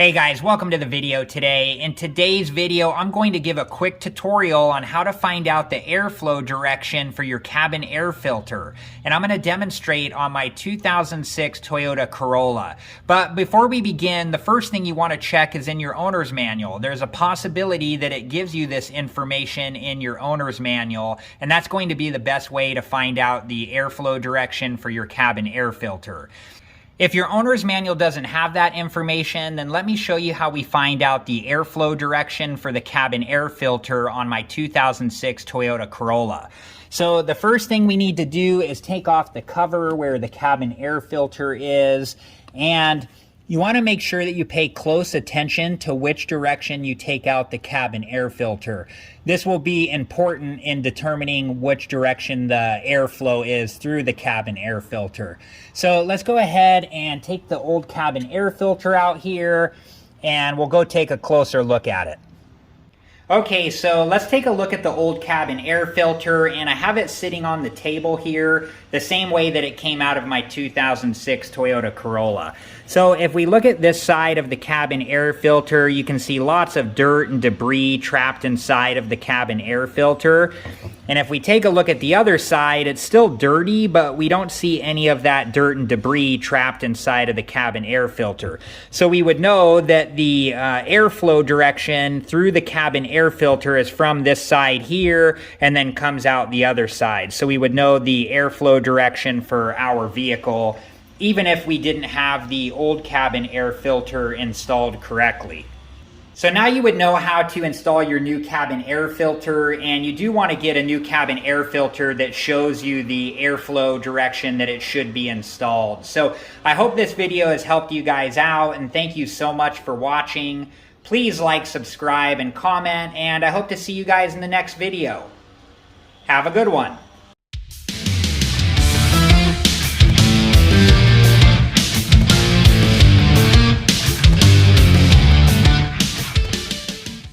Hey guys, welcome to the video today. In today's video, I'm going to give a quick tutorial on how to find out the airflow direction for your cabin air filter. And I'm going to demonstrate on my 2006 Toyota Corolla. But before we begin, the first thing you want to check is in your owner's manual. There's a possibility that it gives you this information in your owner's manual, and that's going to be the best way to find out the airflow direction for your cabin air filter. If your owner's manual doesn't have that information, then let me show you how we find out the airflow direction for the cabin air filter on my 2006 Toyota Corolla. So the first thing we need to do is take off the cover where the cabin air filter is, and you want to make sure that you pay close attention to which direction you take out the cabin air filter. This will be important in determining which direction the airflow is through the cabin air filter. So let's go ahead and take the old cabin air filter out here, and we'll go take a closer look at it. Okay, so let's take a look at the old cabin air filter, and I have it sitting on the table here the same way that it came out of my 2006 Toyota Corolla. So if we look at this side of the cabin air filter, you can see lots of dirt and debris trapped inside of the cabin air filter. And if we take a look at the other side, it's still dirty, but we don't see any of that dirt and debris trapped inside of the cabin air filter. So we would know that the airflow direction through the cabin air filter is from this side here and then comes out the other side. So we would know the airflow direction for our vehicle even if we didn't have the old cabin air filter installed correctly. So now you would know how to install your new cabin air filter, and you do want to get a new cabin air filter that shows you the airflow direction that it should be installed. So I hope this video has helped you guys out, and thank you so much for watching. Please like, subscribe, and comment, and I hope to see you guys in the next video. Have a good one.